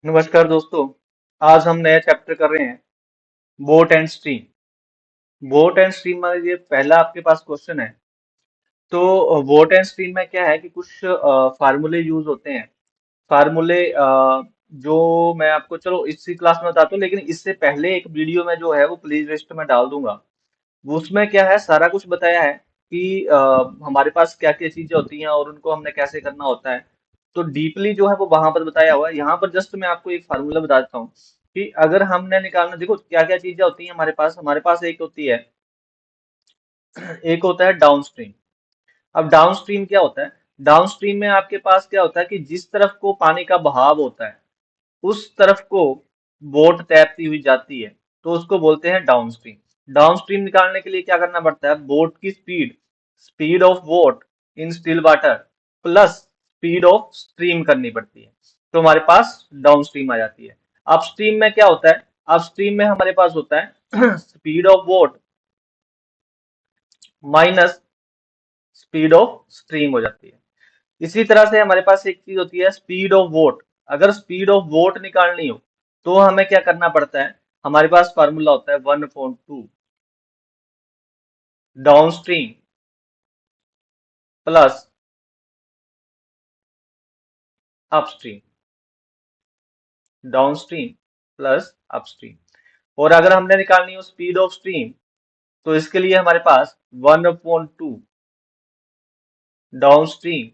नमस्कार दोस्तों। आज हम नया चैप्टर कर रहे हैं, boat and stream. Boat and stream में ये पहला आपके पास क्वेश्चन है। तो बोट एंड स्ट्रीम में क्या है कि कुछ फार्मूले यूज होते हैं। फार्मूले जो मैं आपको चलो इसी क्लास में बताता हूँ, लेकिन इससे पहले एक वीडियो में जो है वो प्ले लिस्ट में डाल दूंगा। वो उसमें क्या है, सारा कुछ बताया है कि हमारे पास क्या क्या चीजें होती हैं और उनको हमने कैसे करना होता है। तो डीपली जो है वो वहां पर बताया हुआ है। यहाँ पर जस्ट मैं आपको एक फार्मूला बता देता हूँ कि अगर हमने निकालना, देखो क्या क्या चीजें होती हैं हमारे पास एक होती है, एक होता है डाउन स्ट्रीम। अब डाउन स्ट्रीम क्या होता है? डाउन स्ट्रीम में आपके पास क्या होता है कि जिस तरफ को पानी का बहाव होता है उस तरफ को बोट तैरती हुई जाती है, तो उसको बोलते हैं डाउन स्ट्रीम। डाउन स्ट्रीम निकालने के लिए क्या करना पड़ता है? बोट की speed, speed of boat in still water plus speed of stream करनी पड़ती है, तो हमारे पास डाउन स्ट्रीम आ जाती है। अपस्ट्रीम में क्या होता है? अपस्ट्रीम में हमारे पास होता है speed of boat minus speed of stream हो जाती है। इसी तरह से हमारे पास एक चीज होती है स्पीड ऑफ वोट। अगर स्पीड ऑफ वोट निकालनी हो तो हमें क्या करना पड़ता है? हमारे पास फार्मूला होता है 1/2 down stream plus upstream, down stream plus upstream. और अगर हमने निकालनी हो स्पीड ऑफ स्ट्रीम तो इसके लिए हमारे पास 1/2 डाउन स्ट्रीम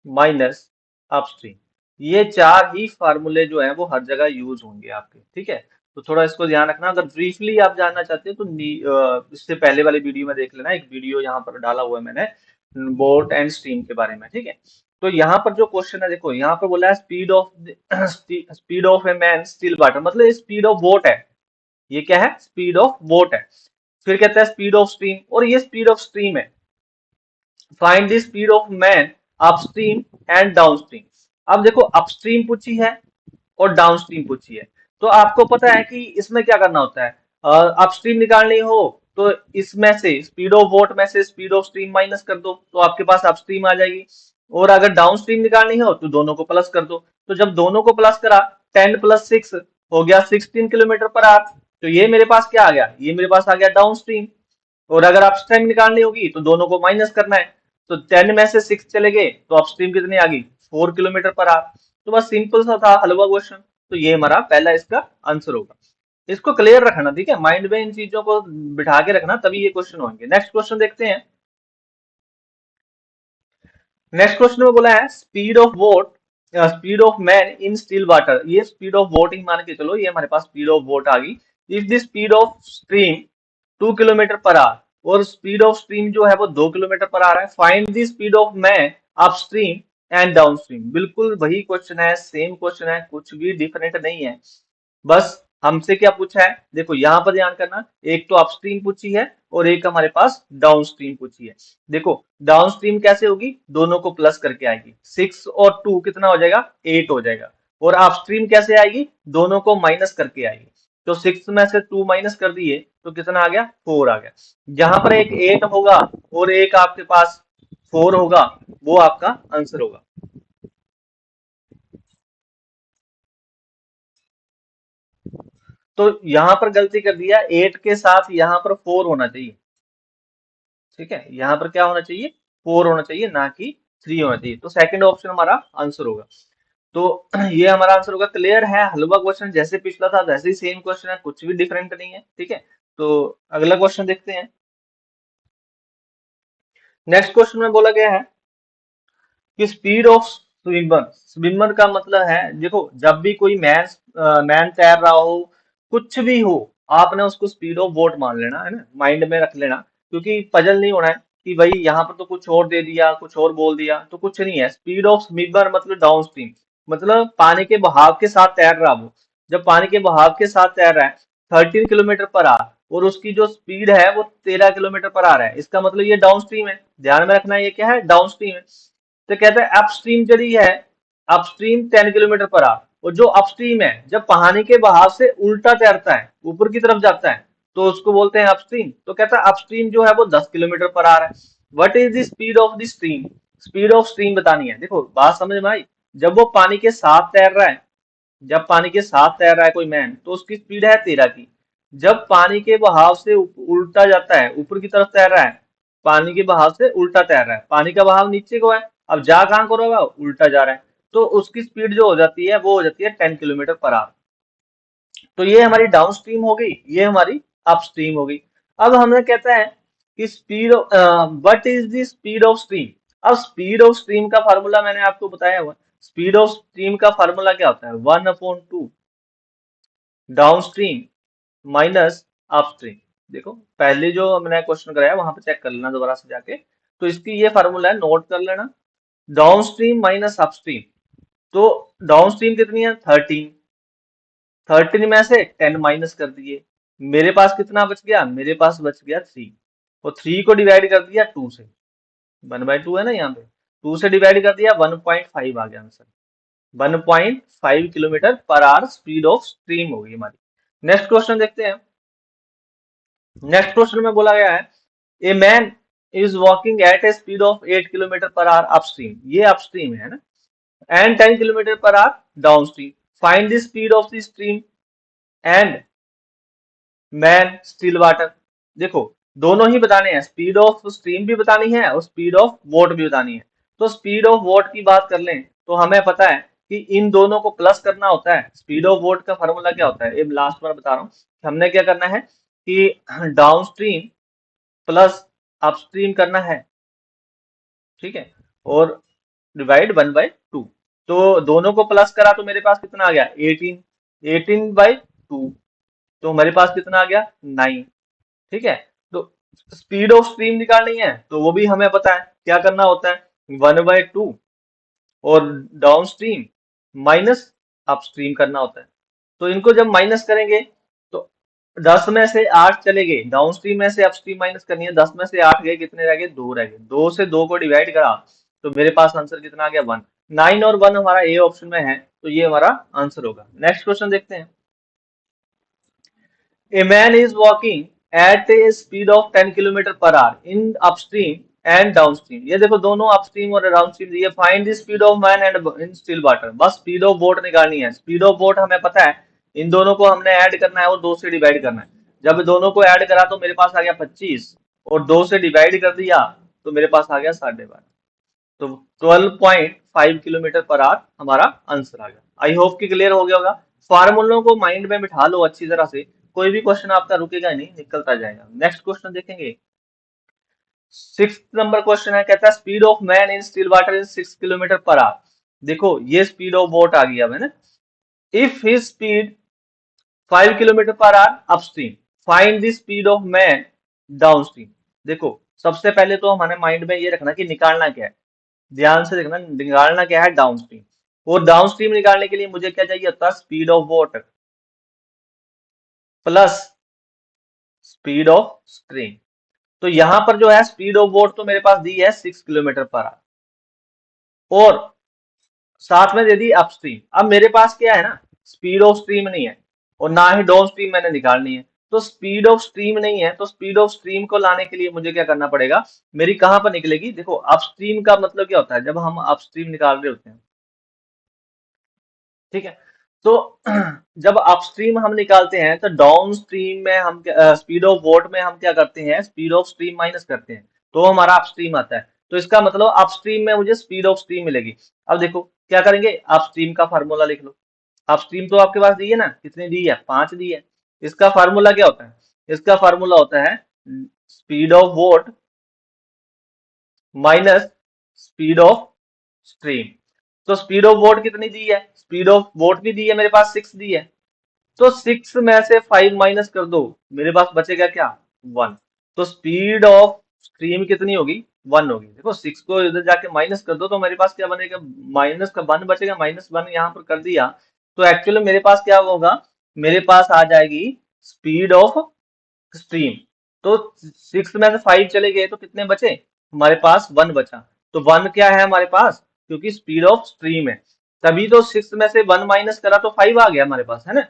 माइनस अपस्ट्रीम। ये चार ही फार्मूले जो हैं वो हर जगह यूज होंगे आपके, ठीक है। तो थोड़ा इसको ध्यान रखना। अगर ब्रीफली आप जानना चाहते हो तो इससे पहले वाले वीडियो में देख लेना, एक वीडियो यहाँ पर डाला हुआ है मैंने बोट एंड स्ट्रीम के बारे में, ठीक है। तो यहाँ पर जो क्वेश्चन है, देखो यहाँ पर बोला है speed of speed of a man still water, मतलब स्पीड ऑफ बोट है। ये क्या है? स्पीड ऑफ बोट है। फिर कहता है स्पीड ऑफ स्ट्रीम, और ये स्पीड ऑफ स्ट्रीम है। Find the speed of man upstream and downstream. अब देखो अपस्ट्रीम पूछी है और डाउनस्ट्रीम पूछी है, तो आपको पता है कि इसमें क्या करना होता है। अपस्ट्रीम निकालनी हो तो इसमें से स्पीड ऑफ बोट में से स्पीड ऑफ स्ट्रीम माइनस कर दो, तो आपके पास अपस्ट्रीम आ जाएगी। और अगर डाउनस्ट्रीम निकालनी हो तो दोनों को प्लस कर दो। तो जब दोनों को प्लस करा, 10 + 6 हो गया 16 किलोमीटर पर आवर। तो ये मेरे पास क्या आ गया? ये मेरे पास आ गया डाउनस्ट्रीम। और अगर अपस्ट्रीम निकालनी होगी तो दोनों को माइनस करना है। तो 10 में से 6 चले गए तो अपस्ट्रीम कितनी आ गई? 4 किलोमीटर पर आवर। तो बस सिंपल सा था, हलवा क्वेश्चन। तो ये हमारा पहला इसका आंसर होगा। इसको क्लियर रखना, ठीक है, माइंड में इन चीजों को बिठा के रखना, तभी ये क्वेश्चन होंगे। नेक्स्ट क्वेश्चन देखते हैं। नेक्स्ट क्वेश्चन में बोला है speed of boat, speed of man in still water. ये स्पीड ऑफ बोट ही मान के चलो, ये हमारे पास स्पीड ऑफ बोट आ गई। If the speed of stream 2 kilometre per our और स्पीड ऑफ स्ट्रीम जो है वो 2 किलोमीटर पर आवर है, find the speed of man up stream and down stream. बिल्कुल वही क्वेश्चन है, सेम क्वेश्चन है, कुछ भी डिफरेंट नहीं है। बस हमसे क्या पूछा है, देखो यहाँ पर ध्यान करना, एक तो अपस्ट्रीम पूछी है और एक हमारे पास डाउनस्ट्रीम पूछी है। देखो डाउनस्ट्रीम कैसे होगी? दोनों को प्लस करके आएगी, 6 और 2 कितना हो जाएगा? 8 हो जाएगा। और अपस्ट्रीम कैसे आएगी? दोनों को माइनस करके आएगी। तो 6 में से 2 माइनस कर दिए तो कितना आ गया? 4 आ गया। जहां पर एक 8 होगा और एक आपके पास 4 होगा, वो आपका आंसर होगा। तो यहाँ पर गलती कर दिया, 8 के साथ यहाँ पर 4 होना चाहिए, ठीक है। यहाँ पर क्या होना चाहिए? 4 होना चाहिए, ना कि 3 होना चाहिए। तो सेकंड ऑप्शन हमारा आंसर होगा। तो ये हमारा आंसर होगा। क्लियर है? हलवा क्वेश्चन जैसे पिछला था वैसे ही सेम क्वेश्चन है, कुछ भी डिफरेंट नहीं है, ठीक है। तो अगला क्वेश्चन देखते हैं। नेक्स्ट क्वेश्चन में बोला गया है कि स्पीड ऑफ स्विमर। स्विमर का मतलब है, देखो जब भी कोई मैन मैन तैर रहा हो, कुछ भी हो, आपने उसको स्पीड ऑफ बोट मान लेना है ना, माइंड में रख लेना। क्योंकि पजल नहीं होना है कि भाई यहाँ पर तो कुछ और दे दिया, कुछ और बोल दिया, तो कुछ नहीं है। स्पीड ऑफ स्विमर मतलब डाउन स्ट्रीम, मतलब पानी के बहाव के साथ तैर रहा वो। जब पानी के बहाव के साथ तैर रहा है 13 किलोमीटर पर आवर, और उसकी जो स्पीड है वो 13 किलोमीटर पर आवर है, इसका मतलब ये डाउन स्ट्रीम है। ध्यान में रखना, ये क्या है? डाउन स्ट्रीम है। तो कहते हैं अपस्ट्रीम चली है, अपस्ट्रीम 10 किलोमीटर पर आवर। और जो अपस्ट्रीम है जब पानी के बहाव से उल्टा तैरता है, ऊपर की तरफ जाता है, तो उसको बोलते हैं अपस्ट्रीम। तो कहता है अपस्ट्रीम जो है वो 10 किलोमीटर पर आवर है। What is the speed of the stream? Speed of stream बतानी है। देखो बात समझ में आई? जब वो पानी के साथ तैर रहा है जब पानी के साथ तैर रहा है कोई मैन तो उसकी स्पीड है 13 की। जब पानी के बहाव से उल्टा जाता है, ऊपर की तरफ तैर रहा है, पानी के बहाव से उल्टा तैर रहा है, पानी का बहाव नीचे को है, अब जा कहाँ को रहा है, उल्टा जा रहा है, तो उसकी स्पीड जो हो जाती है वो हो जाती है 10 km/h। तो ये हमारी डाउन स्ट्रीम हो गई, ये हमारी अप स्ट्रीम हो गई। अब हमें कहता है कि speed what is the speed of stream. अब स्पीड ऑफ स्ट्रीम का फार्मूला मैंने आपको बताया हुआ। स्पीड ऑफ स्ट्रीम का फार्मूला क्या होता है, 1/2 down stream minus up stream. देखो पहले जो मैंने क्वेश्चन कराया वहां पे चेक कर लेना दोबारा से जाके, तो इसकी ये फार्मूला है, नोट कर लेना। Down stream minus up stream, तो डाउन स्ट्रीम कितनी है 13, 13 में से 10 माइनस कर दिए, मेरे पास कितना बच गया, मेरे पास बच गया 3, और 3 को डिवाइड कर दिया 2 से, 1/2 है ना यहाँ पे, 2 से डिवाइड कर दिया 1.5 आ गया answer. 1.5 km/h speed of stream होगी हमारी। नेक्स्ट क्वेश्चन देखते हैं। नेक्स्ट क्वेश्चन में बोला गया है ए man is walking at a speed of 8 km/h upstream, ये अपस्ट्रीम है ना, and 10 km/h downstream, find the speed of the stream and man still water. देखो दोनों ही बताने हैं, स्पीड ऑफ स्ट्रीम भी बतानी है और स्पीड ऑफ वोट भी बतानी है। तो स्पीड ऑफ वोट की बात कर लें तो हमें पता है कि इन दोनों को प्लस करना होता है। स्पीड ऑफ वोट का फॉर्मूला क्या होता है, ये लास्ट बार बता रहा हूँ, हमने क्या करना है कि डाउन स्ट्रीम प्लस अपस्ट्रीम करना है, ठीक है, और डिवाइड 1/2। तो दोनों को प्लस करा तो मेरे पास कितना आ गया 18, 18/2, तो हमारे पास कितना आ गया 9, ठीक है। तो स्पीड ऑफ स्ट्रीम निकालनी है तो वो भी हमें पता है क्या करना होता है, 1/2 और डाउन स्ट्रीम माइनस अपस्ट्रीम करना होता है। तो इनको जब माइनस करेंगे तो 10 में से 8 चले गए, डाउन स्ट्रीम में से अपस्ट्रीम माइनस करनी है, 10 में से 8 गए, कितने रह गए, 2 रह गए, 2 से 2 को डिवाइड करा तो मेरे पास आंसर कितना आ गया 1। 9 और 1 हमारा ए ऑप्शन में है, तो ये हमारा आंसर होगा। नेक्स्ट क्वेश्चन देखते हैं। A man is walking at a speed of 10 km/h in upstream and downstream। ये देखो दोनों अपस्ट्रीम और डाउनस्ट्रीम दिए। Find the speed of man and in still water, बस स्पीड ऑफ बोट निकालनी है। स्पीड ऑफ बोट हमें पता है, इन दोनों को हमने ऐड करना है और 2 से डिवाइड करना है। जब दोनों को ऐड करा तो मेरे पास आ गया 25 और 2 से डिवाइड कर दिया तो मेरे पास आ गया 12.5, तो 12.5 km/h हमारा आंसर आ गया। आई होप कि क्लियर हो गया होगा। फार्मूलों को माइंड में बिठा लो अच्छी तरह से, कोई भी क्वेश्चन आपका रुकेगा नहीं, निकलता जाएगा। नेक्स्ट क्वेश्चन देखेंगे। 6 नंबर क्वेश्चन है, कहता है speed of man in still water is 6 km/h। देखो ये स्पीड ऑफ बोट आ गई अब है ना। If his speed 5 km/h upstream, find the speed of man downstream. देखो सबसे पहले तो हमारे माइंड में ये रखना कि निकालना क्या है, ध्यान से देखना, निकालना क्या है डाउन स्ट्रीम। और डाउन स्ट्रीम निकालने के लिए मुझे क्या चाहिए होता है, speed of water plus speed of stream. तो यहां पर जो है स्पीड ऑफ वाटर तो मेरे पास दी है 6 km/h और साथ में दे दी अपस्ट्रीम। अब मेरे पास क्या है ना, स्पीड ऑफ स्ट्रीम नहीं है और ना ही डाउन स्ट्रीम मैंने निकालनी है, तो स्पीड ऑफ स्ट्रीम नहीं है, तो स्पीड ऑफ स्ट्रीम को लाने के लिए मुझे क्या करना पड़ेगा, मेरी कहां पर निकलेगी, देखो अपस्ट्रीम का मतलब क्या होता है, जब हम अपस्ट्रीम निकाल रहे होते हैं, ठीक है, तो जब अपस्ट्रीम हम निकालते हैं तो डाउन स्ट्रीम में हम स्पीड ऑफ वोट में हम क्या करते हैं, स्पीड ऑफ स्ट्रीम माइनस करते हैं तो हमारा अपस्ट्रीम आता है। तो इसका मतलब अपस्ट्रीम में मुझे स्पीड ऑफ स्ट्रीम मिलेगी। अब देखो क्या करेंगे, अपस्ट्रीम का फार्मूला लिख लो। अपस्ट्रीम तो आपके पास दी है ना, कितनी दी है, 5 दी है। इसका फार्मूला क्या होता है, इसका फार्मूला होता है speed of vote minus speed of stream. तो स्पीड ऑफ वोट कितनी दी है, स्पीड ऑफ वोट भी दी है मेरे पास 6 दी है, तो 6 में से 5 माइनस कर दो, मेरे पास बचेगा क्या 1। तो स्पीड ऑफ स्ट्रीम कितनी होगी 1 होगी। देखो 6 को इधर जाके माइनस कर दो तो मेरे पास क्या बनेगा, माइनस का 1 बचेगा, -1 यहाँ पर कर दिया तो एक्चुअली मेरे पास क्या होगा, मेरे पास आ जाएगी स्पीड ऑफ स्ट्रीम। तो 6 में से 5 चले गए तो कितने बचे, हमारे पास 1 बचा। तो 1 क्या है हमारे पास, क्योंकि स्पीड ऑफ स्ट्रीम है, तभी तो 6 में से 1 माइनस करा तो 5 आ गया हमारे पास, है ना।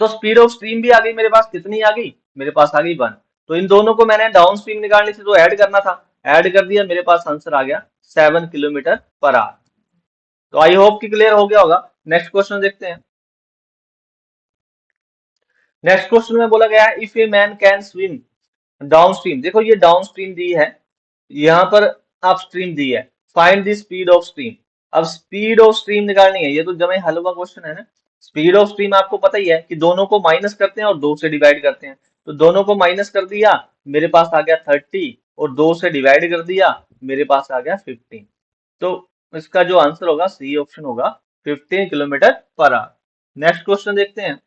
तो स्पीड ऑफ स्ट्रीम भी आ गई मेरे पास, कितनी आ गई, मेरे पास आ गई 1। तो इन दोनों को मैंने डाउन स्ट्रीम निकालनी थी तो ऐड करना था, ऐड कर दिया, मेरे पास आंसर आ गया 7 km/h। तो आई होप कि क्लियर हो गया होगा। नेक्स्ट क्वेश्चन देखते हैं। नेक्स्ट क्वेश्चन में बोला गया है, if a man can swim down stream. देखो ये डाउन स्ट्रीम दी है, यहाँ पर अप स्ट्रीम दी है। Find the speed of stream. अब स्पीड ऑफ स्ट्रीम निकालनी है, ये तो जमे हलवा क्वेश्चन है ना। स्पीड ऑफ स्ट्रीम आपको पता ही है कि दोनों को माइनस करते हैं और 2 से डिवाइड करते हैं। तो दोनों को माइनस कर दिया, मेरे पास आ गया 30, और 2 से डिवाइड कर दिया, मेरे पास आ गया 15। तो इसका जो आंसर होगा सी ऑप्शन होगा, 15 kilometre per our. Next question देखते हैं।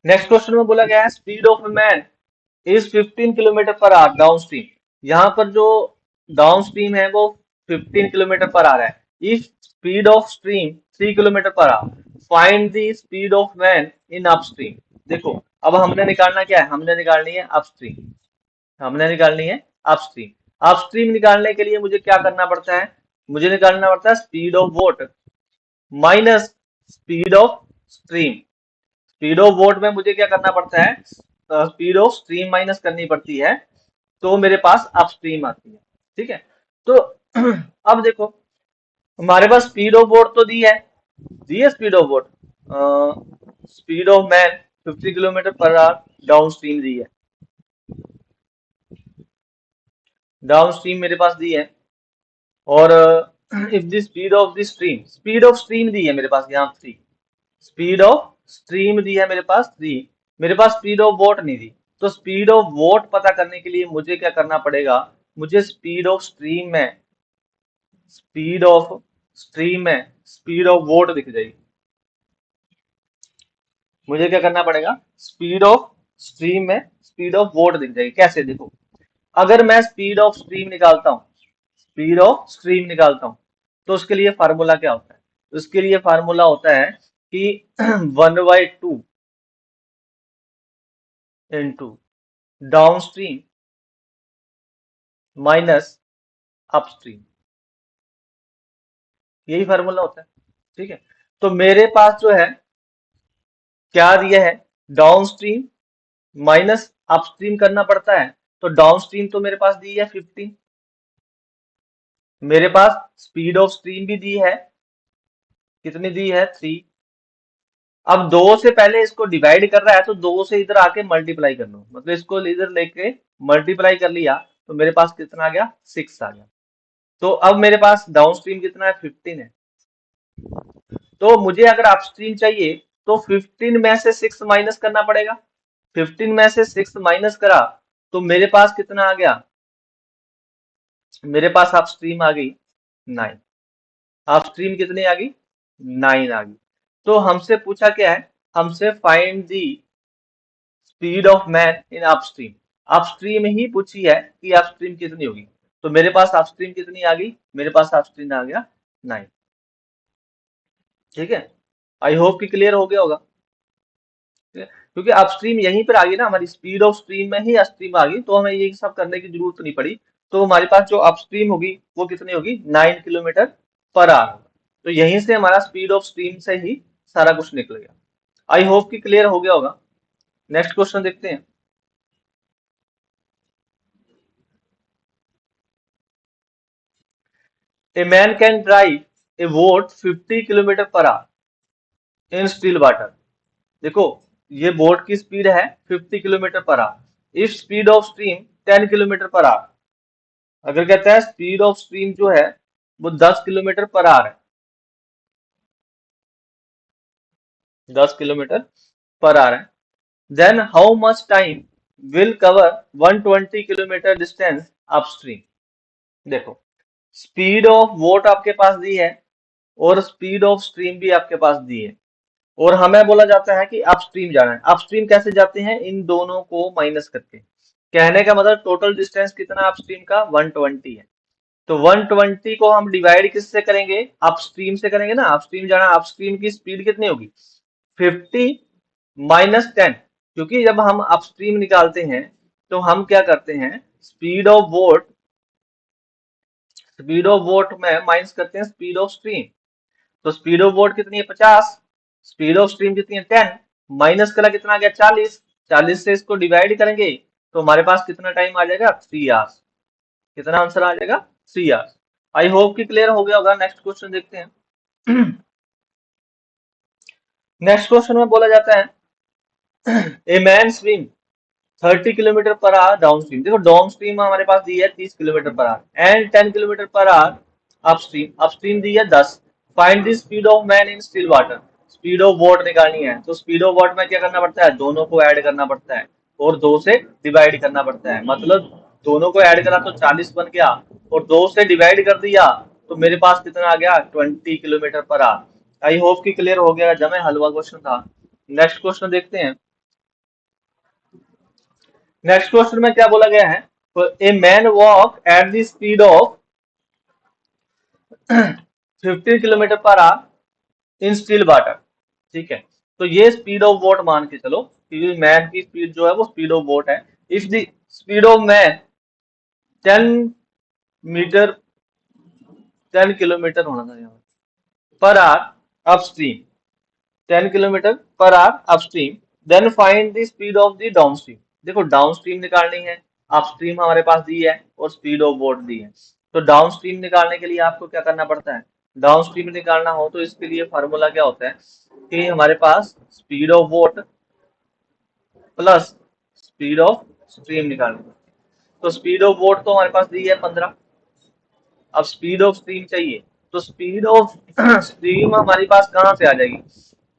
नेक्स्ट क्वेश्चन में बोला गया है, speed of man is 15 kilometre per hour down stream. यहाँ पर जो डाउन स्ट्रीम है वो 15 किलोमीटर पर आ रहा है। If speed of stream 3 kilometre per our, find the speed of man in upstream. देखो अब हमने निकालना क्या है, हमने निकालनी है अपस्ट्रीम, हमने निकालनी है अपस्ट्रीम। अपस्ट्रीम निकालने के लिए मुझे क्या करना पड़ता है, मुझे निकालना पड़ता है speed of vote minus speed of stream. Speed of vote में मुझे क्या करना पड़ता है, स्पीड ऑफ स्ट्रीम माइनस करनी पड़ती है, तो मेरे पास अपस्ट्रीम आती है। ठीक है, तो अब देखो हमारे पास स्पीड ऑफ वोट तो दी है speed of boat. Speed of man 50 kilometre per hour down stream दी है, डाउन स्ट्रीम मेरे पास दी है। और if the speed of stream दी है मेरे पास यहाँ 3, स्पीड ऑफ स्ट्रीम दी है मेरे पास 3, मेरे पास स्पीड ऑफ वोट नहीं दी। तो स्पीड ऑफ वोट पता करने के लिए मुझे क्या करना पड़ेगा, मुझे स्पीड ऑफ स्ट्रीम में, स्पीड ऑफ स्ट्रीम में स्पीड ऑफ वोट दिख जाएगी। मुझे क्या करना पड़ेगा, स्पीड ऑफ स्ट्रीम में स्पीड ऑफ वोट दिख जाएगी। कैसे, देखो अगर मैं स्पीड ऑफ स्ट्रीम निकालता हूँ, स्पीड ऑफ स्ट्रीम निकालता हूँ, तो उसके लिए फार्मूला क्या होता है, उसके लिए फार्मूला होता है कि 1/2 into down stream minus upstream, यही फार्मूला होता है। ठीक है, तो मेरे पास जो है क्या दिया है, डाउन स्ट्रीम माइनस अपस्ट्रीम करना पड़ता है। तो डाउन स्ट्रीम तो मेरे पास दी है 15, मेरे पास स्पीड ऑफ स्ट्रीम भी दी है, कितनी दी है 3। अब 2 से पहले इसको डिवाइड कर रहा है, तो 2 से इधर आके मल्टीप्लाई कर लो, मतलब इसको इधर लेके मल्टीप्लाई कर लिया, तो मेरे पास कितना आ गया, 6 आ गया। तो अब मेरे पास डाउन स्ट्रीम कितना है, 15 है। तो मुझे अगर अपस्ट्रीम चाहिए तो 15 में से 6 माइनस करना पड़ेगा। 15 में से 6 माइनस करा तो मेरे पास कितना आ गया, मेरे पास अपस्ट्रीम आ गई 9। अपस्ट्रीम कितनी आ गई, 9 आ गई। तो हमसे पूछा क्या है, हमसे find the speed of man in upstream. Upstream ही पूछी है कि अपस्ट्रीम कितनी होगी। तो मेरे पास अपस्ट्रीम कितनी आ गई, मेरे पास अपस्ट्रीम आ गया 9। ठीक है, आई होप कि क्लियर हो गया होगा। ठीक है? क्योंकि अपस्ट्रीम यहीं पर आ गई ना, हमारी स्पीड ऑफ स्ट्रीम में ही अपस्ट्रीम आ गई, तो हमें ये सब करने की जरूरत नहीं पड़ी। तो हमारे पास जो अपस्ट्रीम होगी वो कितनी होगी, 9 किलोमीटर पर आवर। तो यहीं से हमारा स्पीड ऑफ स्ट्रीम से ही सारा कुछ निकल गया। आई होप कि क्लियर हो गया होगा। नेक्स्ट क्वेश्चन देखते हैं। A man can drive A boat 50 kilometre per hour in still water. देखो ये बोट की स्पीड है 50 kilometre per our, if speed of stream 10 kilometre per our. अगर कहता है स्पीड ऑफ स्ट्रीम जो है वो 10 किलोमीटर पर आवर है, 10 किलोमीटर पर आवर है, then how much time will cover 120 kilometre distance upstream. देखो स्पीड ऑफ वोट आपके पास दी है और स्पीड ऑफ स्ट्रीम भी आपके पास दी है, और हमें बोला जाता है कि अपस्ट्रीम जाना है। अपस्ट्रीम कैसे जाते हैं, इन दोनों को माइनस करके। कहने का मतलब टोटल डिस्टेंस कितना अपस्ट्रीम का, 120 है। तो 120 को हम डिवाइड किससे करेंगे, अपस्ट्रीम से करेंगे ना। अपस्ट्रीम जाना, अपस्ट्रीम की स्पीड कितनी होगी, 50 माइनस 10। क्योंकि जब हम अपस्ट्रीम निकालते हैं तो हम क्या करते हैं, स्पीड ऑफ वोट में माइनस करते हैं स्पीड ऑफ स्ट्रीम। तो स्पीड ऑफ वोट कितनी है, 50, स्पीड ऑफ स्ट्रीम कितनी है, 10, माइनस करा कितना आ गया, 40। 40 से इसको डिवाइड करेंगे तो हमारे पास कितना टाइम आ जाएगा, 3 आवर्स। कितना आंसर आ जाएगा, 3 आवर्स। आई होप कि क्लियर हो गया होगा। नेक्स्ट क्वेश्चन देखते हैं। नेक्स्ट क्वेश्चन में बोला जाता है ए man swim 30 kilometre per hour down stream. देखो डाउन स्ट्रीम हमारे पास दी है 30 kilometre per hour and 10 kilometre per hour upstream. Upstream दी है 10। Find the speed of man in still water. Speed of boat निकालनी है तो स्पीड ऑफ बोट में क्या करना पड़ता है, दोनों को ऐड करना पड़ता है और 2 से डिवाइड करना पड़ता है। मतलब दोनों को ऐड करा तो 40 बन गया और 2 से डिवाइड कर दिया तो मेरे पास कितना आ गया, 20 kilometre per our. I hope कि क्लियर हो गया, जमे हलवा क्वेश्चन था। नेक्स्ट क्वेश्चन देखते हैं। नेक्स्ट क्वेश्चन में क्या बोला गया है, a man walk at the speed of 15 kilometre per hour in still water. ठीक है, तो ये स्पीड ऑफ बोट मान के चलो कि मैन की स्पीड जो है वो स्पीड ऑफ बोट है। If the speed of man 10 metre 10 kilometre होना था यहाँ पर hour upstream, 10 kilometre per hour upstream, then find the speed of the downstream. देखो डाउनस्ट्रीम निकालनी है, अपस्ट्रीम हमारे पास दी है और स्पीड ऑफ बोट दी है। तो डाउनस्ट्रीम निकालने के लिए आपको क्या करना पड़ता है, डाउनस्ट्रीम निकालना हो तो इसके लिए फार्मूला क्या होता है कि हमारे पास speed of boat plus speed of stream निकालनी है। तो स्पीड ऑफ बोट तो हमारे पास दी है 15। अब स्पीड ऑफ स्ट्रीम चाहिए तो स्पीड ऑफ स्ट्रीम हमारे पास कहाँ से आ जाएगी,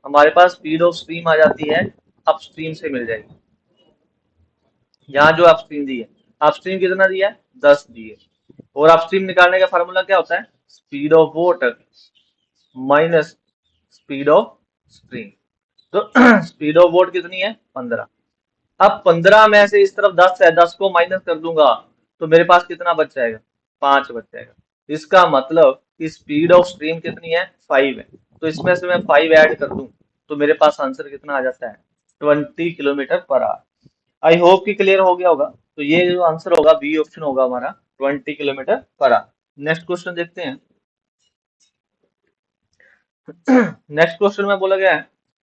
हमारे पास स्पीड ऑफ स्ट्रीम आ जाती है अपस्ट्रीम से मिल जाएगी। यहाँ जो अपस्ट्रीम दी है, अपस्ट्रीम कितना दिया है, 10 दी है। और अपस्ट्रीम निकालने का फार्मूला क्या होता है, speed of water minus speed of stream. तो स्पीड ऑफ बोट कितनी है, 15। अब 15 में से इस तरफ 10 है, 10 को माइनस कर दूंगा तो मेरे पास कितना बच जाएगा, 5 बच जाएगा। इसका मतलब कि स्पीड ऑफ स्ट्रीम कितनी है, 5 है। तो इसमें से मैं 5 ऐड कर दूं तो मेरे पास आंसर कितना आ जाता है, 20 kilometre per our. I hope कि क्लियर हो गया होगा। तो ये जो आंसर होगा बी ऑप्शन होगा हमारा, 20 kilometre per our. Next question देखते हैं। नेक्स्ट क्वेश्चन में बोला गया है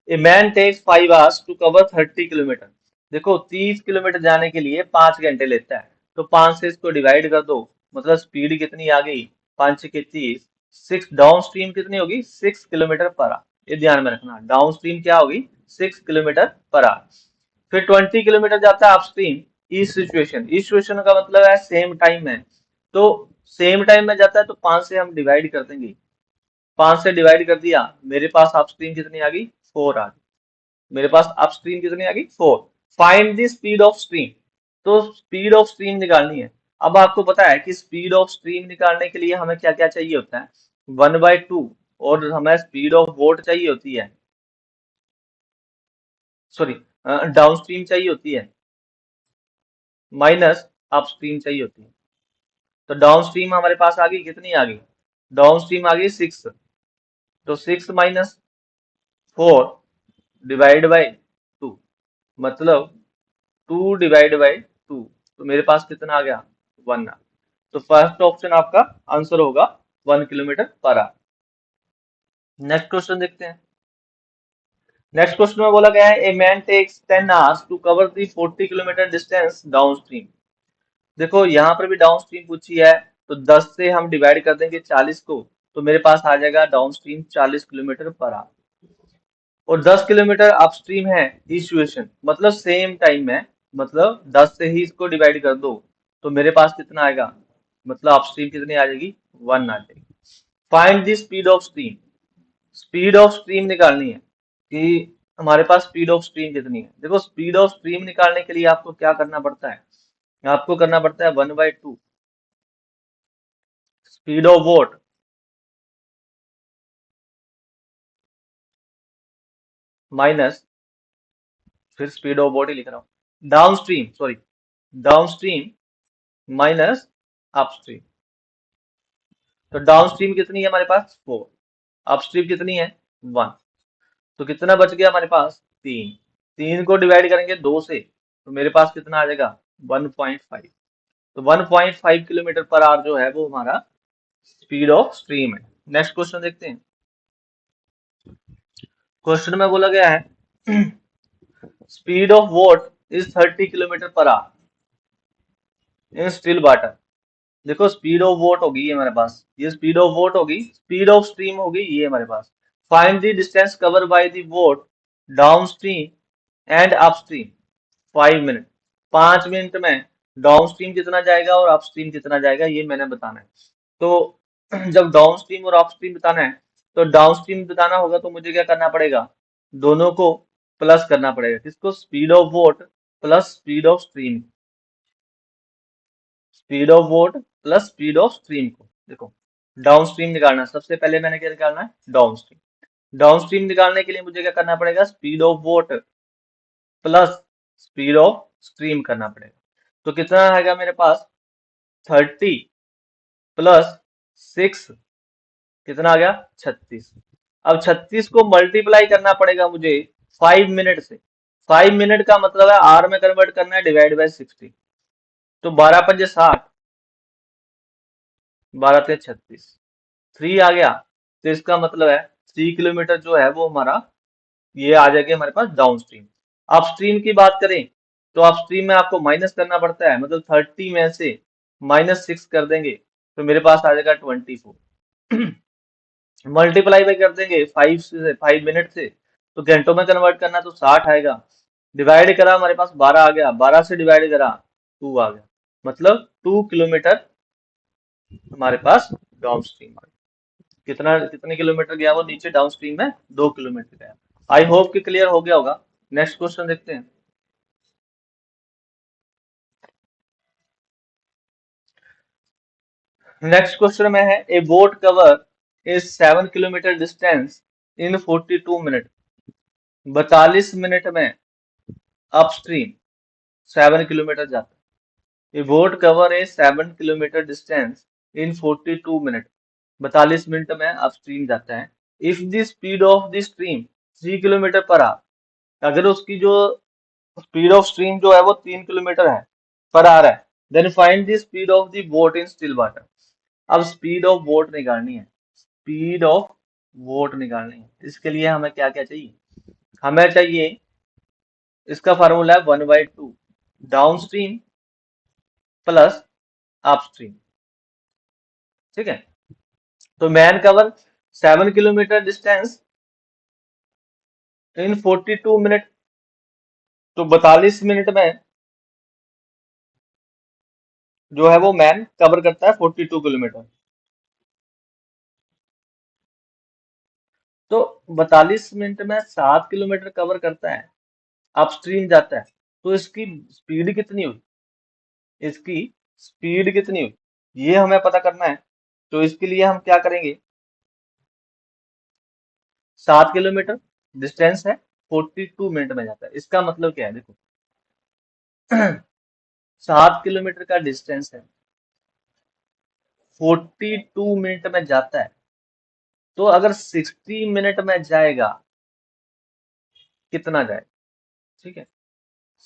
ए man takes 5 hours to cover 30 kilometre. देखो 30 किलोमीटर जाने के लिए 5 घंटे लेता है तो 5 से इसको डिवाइड कर दो, मतलब स्पीड कितनी आ गई, 5 के 30, 6 डाउन स्ट्रीम कितनी होगी, 6 किलोमीटर पर आवर। ये ध्यान में रखना, डाउन स्ट्रीम क्या होगी, 6 किलोमीटर पर आवर। फिर 20 किलोमीटर जाता है अपस्ट्रीम। इस सिचुएशन का मतलब है सेम टाइम में, तो सेम टाइम में जाता है तो 5 से हम डिवाइड कर देंगे। 5 से डिवाइड कर दिया, मेरे पास अपस्ट्रीम कितनी आ गई, 4 आ गई। मेरे पास अपस्ट्रीम कितनी आ गई, 4। Find the speed of stream. तो स्पीड ऑफ स्ट्रीम निकालनी है। अब आपको पता है कि स्पीड ऑफ स्ट्रीम निकालने के लिए हमें क्या क्या चाहिए होता है, 1/2, और हमें स्पीड ऑफ बोट चाहिए होती है, सॉरी डाउन स्ट्रीम चाहिए होती है, माइनस अपस्ट्रीम चाहिए होती है। तो डाउन स्ट्रीम हमारे पास आ गई, कितनी आ गई, डाउन स्ट्रीम आ गई 6। तो 6 - 4 डिवाइड बाई 2, मतलब 2/2। तो मेरे पास कितना आ गया, 1 आ। तो फर्स्ट ऑप्शन आपका आंसर होगा 1 kilometre per our. Next question देखते हैं। नेक्स्ट क्वेश्चन में बोला गया है ए man takes 10 hours to cover the 40 kilometre distance down stream. देखो यहाँ पर भी डाउन स्ट्रीम पूछी है तो 10 से हम डिवाइड कर देंगे 40 को, तो मेरे पास आ जाएगा down stream 40 kilometre per our. और 10 किलोमीटर अपस्ट्रीम है इस सिचुएशन, मतलब सेम टाइम है, मतलब 10 से ही इसको डिवाइड कर दो तो मेरे पास कितना आएगा, मतलब अपस्ट्रीम कितनी आ जाएगी, 1 आ जाएगी। Find the speed of stream. Speed of stream निकालनी है कि हमारे पास स्पीड ऑफ स्ट्रीम कितनी है। देखो स्पीड ऑफ स्ट्रीम निकालने के लिए आपको क्या करना पड़ता है, आपको करना पड़ता है 1/2 स्पीड ऑफ वोट माइनस, फिर स्पीड ऑफ बोट ही लिख रहा हूँ, down stream, sorry down stream minus upstream. तो डाउन स्ट्रीम कितनी है हमारे पास, 4। अपस्ट्रीम कितनी है, 1। तो कितना बच गया हमारे पास, 3। 3 को डिवाइड करेंगे 2 से तो मेरे पास कितना आ जाएगा, 1.5। तो 1.5 किलोमीटर पर आवर जो है वो हमारा स्पीड ऑफ स्ट्रीम है। नेक्स्ट क्वेश्चन देखते हैं। क्वेश्चन में बोला गया है speed of boat is 30 kilometre per hour in still water. देखो स्पीड ऑफ वोट होगी ये हमारे पास, ये स्पीड ऑफ वोट होगी, स्पीड ऑफ स्ट्रीम होगी ये हमारे पास। Find the distance cover by the boat down stream and upstream 5 minute. 5 minute में डाउन स्ट्रीम कितना जाएगा और अपस्ट्रीम कितना जाएगा ये मैंने बताना है। तो जब डाउन स्ट्रीम और अपस्ट्रीम बताना है, तो डाउन स्ट्रीम बताना होगा तो मुझे क्या करना पड़ेगा, दोनों को प्लस करना पड़ेगा। किसको, speed of vote plus speed of stream, speed of vote plus speed of stream को। देखो डाउन स्ट्रीम निकालना है, सबसे पहले मैंने क्या निकालना है, डाउन स्ट्रीम। डाउन स्ट्रीम निकालने के लिए मुझे क्या करना पड़ेगा, speed of vote plus speed of stream करना पड़ेगा। तो कितना आएगा मेरे पास, 30 + 6 कितना आ गया, 36। अब 36 को मल्टीप्लाई करना पड़ेगा मुझे 5 मिनट से। 5 मिनट का मतलब है आर में कन्वर्ट करना है, डिवाइड बाय 60। तो 12×5 = 60, 12×3 = 36, 3 आ गया। तो इसका मतलब है 3 किलोमीटर जो है वो हमारा ये आ जाएगी हमारे पास डाउन स्ट्रीम। अपस्ट्रीम की बात करें तो अपस्ट्रीम में आपको माइनस करना पड़ता है, मतलब 30 में से -6 कर देंगे तो मेरे पास आ जाएगा 24। मल्टीप्लाई बाय कर देंगे 5 मिनट से, तो घंटों में कन्वर्ट करना तो 60 आएगा। डिवाइड करा हमारे पास 12 आ गया, 12 से डिवाइड करा 2 आ गया, मतलब 2 किलोमीटर हमारे पास डाउन स्ट्रीम आ गया। कितना, कितने किलोमीटर गया वो नीचे डाउन स्ट्रीम में, 2 किलोमीटर गया। आई होप कि क्लियर हो गया होगा। नेक्स्ट क्वेश्चन देखते हैं। नेक्स्ट क्वेश्चन में है, ए boat cover is 7 kilometre distance in 42 minute. 42 minute में अपस्ट्रीम 7 किलोमीटर जाता है। ए boat cover A 7 kilometre distance in 42 minute. 42 minute में अपस्ट्रीम जाता है। If the speed of the stream 3 kilometre per our, अगर उसकी जो स्पीड ऑफ स्ट्रीम जो है वो 3 किलोमीटर है पर आ रहा है, then find the speed of the boat in still water. अब स्पीड ऑफ बोट निकालनी है, स्पीड ऑफ बोट निकालनी है। इसके लिए हमें क्या क्या चाहिए, हमें चाहिए, इसका फार्मूला है 1/2 डाउन स्ट्रीम प्लस अपस्ट्रीम। ठीक है, तो man cover 7 kilometre distance in 42 minute, तो 42 मिनट में जो है वो मैन कवर करता है 42 किलोमीटर। तो 42 मिनट में 7 किलोमीटर कवर करता है, अपस्ट्रीम जाता है, तो इसकी स्पीड कितनी हुई, इसकी स्पीड कितनी हुई ये हमें पता करना है। तो इसके लिए हम क्या करेंगे, 7 किलोमीटर डिस्टेंस है, 42 मिनट में जाता है, इसका मतलब क्या है, देखो 7 किलोमीटर का डिस्टेंस है, 42 मिनट में जाता है, तो अगर 60 मिनट में जाएगा कितना जाएगा। ठीक है,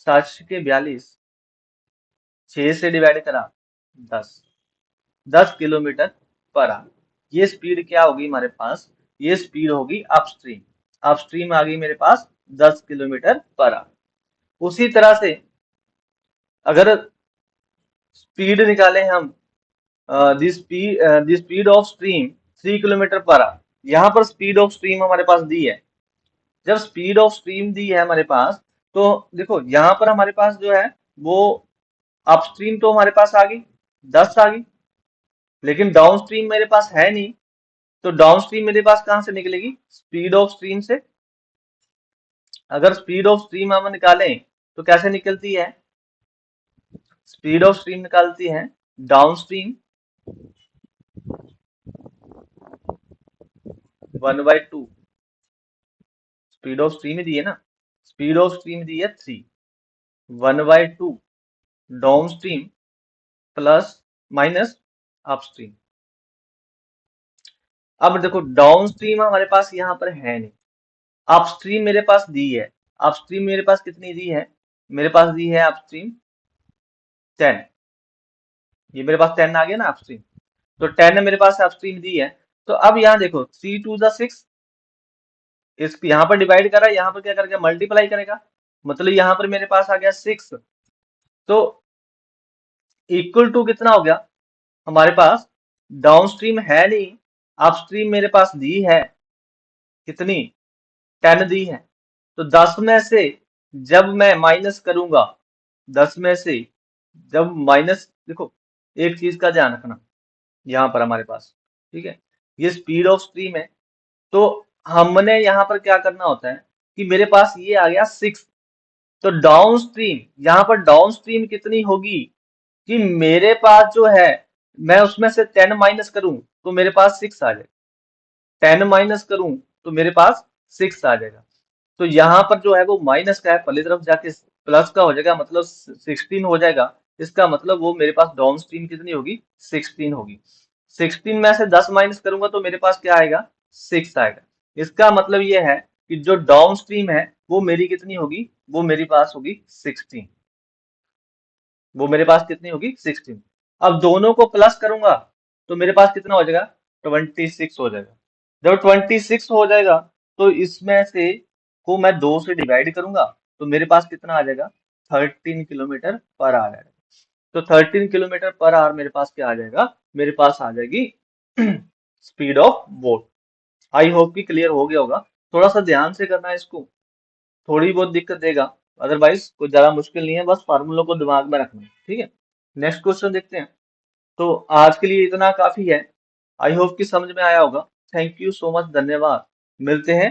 7×42, 6 से डिवाइड करा 10, 10 किलोमीटर पर आवर। ये स्पीड क्या होगी हमारे पास, ये स्पीड होगी अपस्ट्रीम। अपस्ट्रीम आ गई मेरे पास 10 किलोमीटर पर आवर। उसी तरह से अगर स्पीड निकालें हम, the speed of stream 3 kilometre per hour, यहाँ पर स्पीड ऑफ स्ट्रीम हमारे पास दी है। जब स्पीड ऑफ स्ट्रीम दी है हमारे पास, तो देखो यहाँ पर हमारे पास जो है वो अपस्ट्रीम तो हमारे पास आ गई 10 आ गई, लेकिन डाउन स्ट्रीम मेरे पास है नहीं। तो डाउन स्ट्रीम मेरे पास कहां से निकलेगी, स्पीड ऑफ स्ट्रीम से। अगर स्पीड ऑफ स्ट्रीम हम निकालें तो कैसे निकलती है, स्पीड ऑफ स्ट्रीम निकालती है down stream 1/2, speed of stream ही दी है ना, स्पीड ऑफ स्ट्रीम दी है 3, 1/2 down stream plus minus upstream. अब देखो डाउन स्ट्रीम हमारे पास यहाँ पर है नहीं, अपस्ट्रीम मेरे पास दी है। अपस्ट्रीम मेरे पास कितनी दी है, मेरे पास दी है अपस्ट्रीम 10, ये मेरे पास 10 आ गया ना अपस्ट्रीम, तो 10 मेरे पास अपस्ट्रीम दी है। तो अब यहाँ देखो 3×2 = 6, इस यहाँ पर डिवाइड करा, यहाँ पर क्या करेगा, मल्टीप्लाई करेगा, मतलब यहाँ पर मेरे पास आ गया 6। तो इक्वल टू कितना हो गया, हमारे पास डाउनस्ट्रीम है नहीं, अपस्ट्रीम मेरे पास दी है कितनी, 10 दी है। तो 10 में से जब मैं माइनस करूंगा, 10 में से जब माइनस, देखो एक चीज का ध्यान रखना, यहाँ पर हमारे पास, ठीक है, ये स्पीड ऑफ स्ट्रीम है। तो हमने यहाँ पर क्या करना होता है कि मेरे पास ये आ गया 6, तो डाउन स्ट्रीम, यहाँ पर डाउन स्ट्रीम कितनी होगी कि मेरे पास जो है, मैं उसमें से 10 माइनस करूं तो मेरे पास 6 आ जाएगा, 10 माइनस करूं तो मेरे पास 6 आ जाएगा। तो यहाँ पर जो है वो माइनस का है, पहली तरफ जाके प्लस का हो जाएगा, मतलब 16 हो जाएगा। इसका मतलब वो मेरे पास डाउन स्ट्रीम कितनी होगी, 16 होगी। 16 में से 10 माइनस करूंगा तो मेरे पास क्या आएगा, 6 आएगा। इसका मतलब ये है कि जो डाउन स्ट्रीम है वो मेरी कितनी होगी, वो मेरे पास होगी 16, वो मेरे पास कितनी होगी, 16। अब दोनों को प्लस करूंगा तो मेरे पास कितना हो जाएगा, 26 हो जाएगा। जब 26 हो जाएगा तो इसमें से को मैं 2 से डिवाइड करूंगा तो मेरे पास कितना आ जाएगा, 13 किलोमीटर पर आवर आ जाएगा। तो 13 किलोमीटर पर आवर मेरे पास क्या आ जाएगा, मेरे पास आ जाएगी speed of boat. I hope कि क्लियर हो गया होगा। थोड़ा सा ध्यान से करना है इसको, थोड़ी बहुत दिक्कत देगा, अदरवाइज कोई ज्यादा मुश्किल नहीं है, बस फार्मूलों को दिमाग में रखना है, ठीक है। नेक्स्ट क्वेश्चन देखते हैं। तो आज के लिए इतना काफी है, आई होप कि समझ में आया होगा। थैंक यू सो मच, धन्यवाद। मिलते हैं